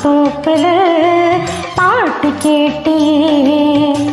தோப்புல பாட்டு கேட்டேன்.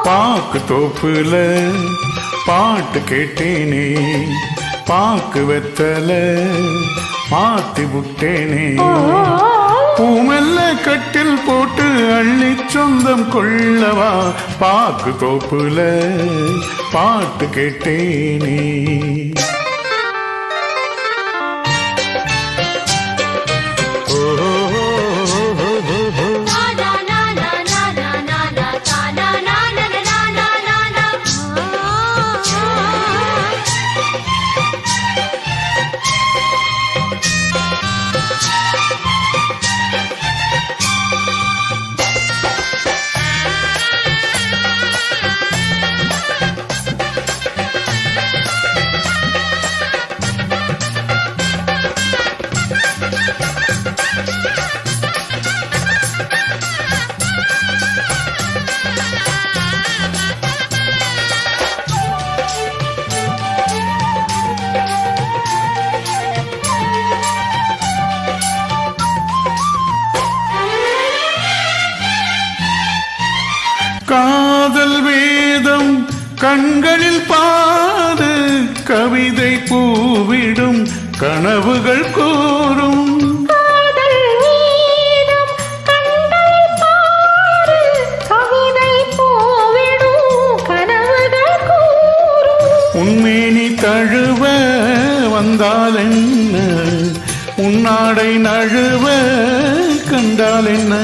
பாக்கு தோப்புல பாட்டு கேட்டேனே, பாக்கு வெத்தல மாத்தி விட்டேனே. பூமெல்ல கட்டில் போட்டு அள்ளி சொந்தம் கொள்ளவா, பாக்கு தோப்புல பாட்டு கேட்டேனே. காதல் வேதம் கண்களில் பாடு, கவிதை பூவிடும் கனவுகள் கூறும். உன்மேனி தழுவ வந்தால் என்ன, உன்னாடை நழுவ கண்டால் என்ன.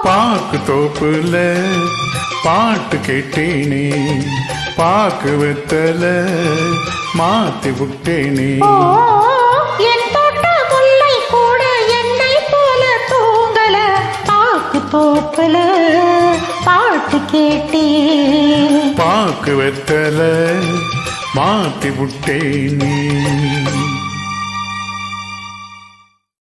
பாக்கு தோப்புல பாட்டு கேட்டேனே, பாக்கு வெத்தல மாத்தி விட்டேனே. என் தோட்ட முல்லை கூட என்னை போல தூங்கல, பாக்கு தோப்புல பாட்டு கேட்டேன். பாக்கு வெத்தல மாத்தி விட்டேனே.